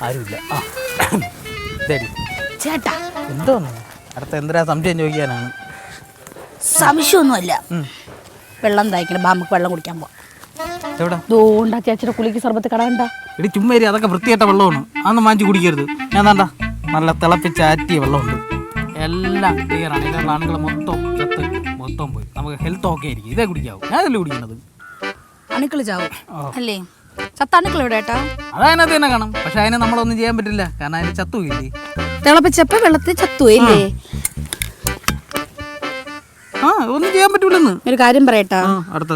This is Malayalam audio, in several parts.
ആരുമില്ല. ആ ശരി ചേട്ടാ, എന്തോന്നു അടുത്ത എന്തിനാ സംശയം ചോദിക്കാനാണ്? സംശയമൊന്നുമല്ല. വെള്ളം തയ്ക്കണം, നമുക്ക് വെള്ളം കുടിക്കാൻ പോവാം. എവിടെ? ദോണ്ടാ ചേച്ചിയുടെ കുളിക്ക് സർബത്ത് കടകണ്ട. ഇടി ചുമ്മാരി, അതൊക്കെ വൃത്തിയായിട്ട വെള്ളമാണ്, അതൊന്നും വാങ്ങിച്ച് കുടിക്കരുത്. ഞാൻ വേണ്ട, നല്ല തിളപ്പിച്ചാറ്റിയ വെള്ളമുണ്ട്, എല്ലാം ക്ലിയറാണ്. ഇതിലുള്ള ആണുങ്ങൾ മൊത്തം ചത്ത് മൊത്തം പോയി. നമുക്ക് ഹെൽത്ത് ഓക്കെ ആയിരിക്കും, ഇതേ കുടിക്കാവും. ഞാനല്ലേ കുടിക്കുന്നത്? അണുക്കൾ ചാവും അല്ലേ? ചത്ത അണുക്കൾ എവിടെ ഏട്ടാ? അതതിനകത്ത് തന്നെ കാണും, പക്ഷെ അതിനെ നമ്മളൊന്നും ചെയ്യാൻ പറ്റില്ല, കാരണം അതിന് ചത്തുമില്ലേ. തിളപ്പിച്ചപ്പോ വെള്ളത്തിൽ ചത്തുവല്ലേ? ആ ഒന്നും ചെയ്യാൻ പറ്റൂലെന്ന്. ഒരു കാര്യം പറയട്ടാ, അടുത്ത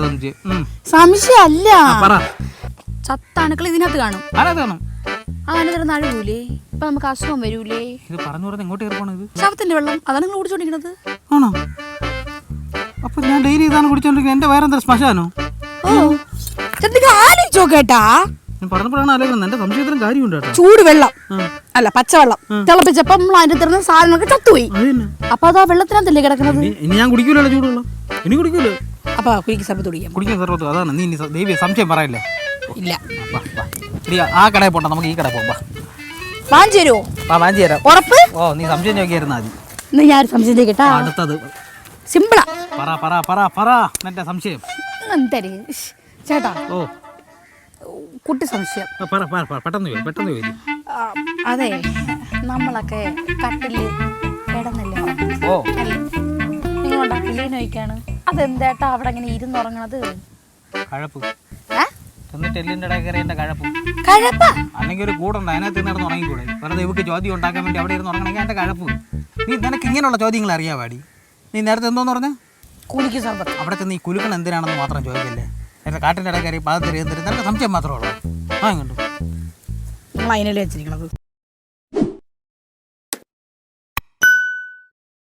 സംശയമല്ല, പറ. ചത്ത അണുക്കൾ ഇതിനകത്ത് കാണും. ആരത് കാണും? അതിനകത്ത് നഴുകൂലേ? ഇപ്പൊ നമുക്ക് അസുഖം വരൂലേ? ഇത് പറഞ്ഞു പറഞ്ഞ് എങ്ങോട്ട് കയറി പോണത്? ഇത് ശവത്തിന്റെ വെള്ളം അതാണ് നിങ്ങൾ കുടിച്ചോണ്ടിരിക്കുന്നത്. ആണോ? അപ്പൊ ഞാൻ ഡെയിലി ഇതാണ് കുടിച്ചോണ്ടിരിക്കുന്നത്. എന്റെ വേറെന്താ ശ്മശാനോ? ഓ ആലോചിച്ചോക്കേട്ടാ, ഞാൻ പറഞ്ഞപ്പോഴാണ് ആലോചിക്കുന്നത്. എന്റെ സംശയത്തിനും കാര്യമുണ്ട് കേട്ടോ. ചൂട് വെള്ളം അല്ല പച്ചവെള്ളം തിളപ്പിച്ചപ്പോ നമ്മൾ അതിന്റെ തരുന്ന സാധനങ്ങളൊക്കെ ചത്തുപോയി. അപ്പൊ അത് ആ വെള്ളത്തിനകത്തല്ലേ കിടക്കുന്നത്? ഇനി ഞാൻ കുടിക്കൂലല്ലോ ചൂടുവെള്ളം, ഇനി കുടിക്കൂലോ. അപ്പൊ കുടിക്ക് സർബത്ത് കുടിക്കാം സർവത്ത്. അതാണ് നീ ദൈവം സംശയം പറയല്ലേ. ഇല്ല ആ കടയിൽ പോണ്ട, നമുക്ക് ഈ കടയിൽ പോകാം. വാങ്ങിച്ചു തരുമോ? വാങ്ങിച്ചു തരാം. ഉറപ്പ്? ഓ നീ സംശയം ചോദിക്കായിരുന്നാ മതി. ഇന്ന് ഞാൻ സംശയം ചോദിക്കട്ടാ. അടുത്തത് സിമ്പിളാ. പറ പറ പറ പറ എന്റെ സംശയം. ചേട്ടാ, ഓ കുട്ടി സംശയം. പെട്ടെന്ന് വരും. അതെ, നമ്മളൊക്കെ കട്ടില് കിടന്നല്ലേ ഓ അല്ലേ? നിങ്ങളുണ്ടാ കിളീന്ന് ചോദിക്കാണ്, അതെന്തേട്ടാ അവിടെ അങ്ങനെ ഇരുന്നുറങ്ങണത്? കഴപ്പ് എന്നിട്ട് എല്ലിന്റെ ഇടയിൽ കയറി എന്റെ കഴപ്പ്. അല്ലെങ്കിൽ ഒരു കൂടുണ്ട്, അതിനകത്ത് നടന്ന് ഉറങ്ങിക്കൂടെ? വെറുതെ ഇവക്ക് ചോദ്യം ഉണ്ടാക്കാൻ വേണ്ടി അവിടെ ഇരുന്ന് ഉറങ്ങണമെങ്കിൽ എന്റെ കഴപ്പ്. നീ നിനക്ക് ഇങ്ങനെയുള്ള ചോദ്യങ്ങൾ അറിയാവാടി. നീ നേരത്തെ എന്തോന്ന് പറഞ്ഞ? കുലിക്ക് സർബത്ത്. അവിടെ ചെന്ന് ഈ കുലുക്കണം എന്തിനാണെന്ന് മാത്രം ചോദിക്കല്ലേ. എന്റെ കാട്ടിന്റെ ഇടയിൽ കയറി പാദത്തിൽ നിനക്ക് സംശയം മാത്രമേ ഉള്ളൂ. ആ ഇങ്ങോട്ട് നിങ്ങൾ അതിനല്ലേ വെച്ചിരിക്കണത്.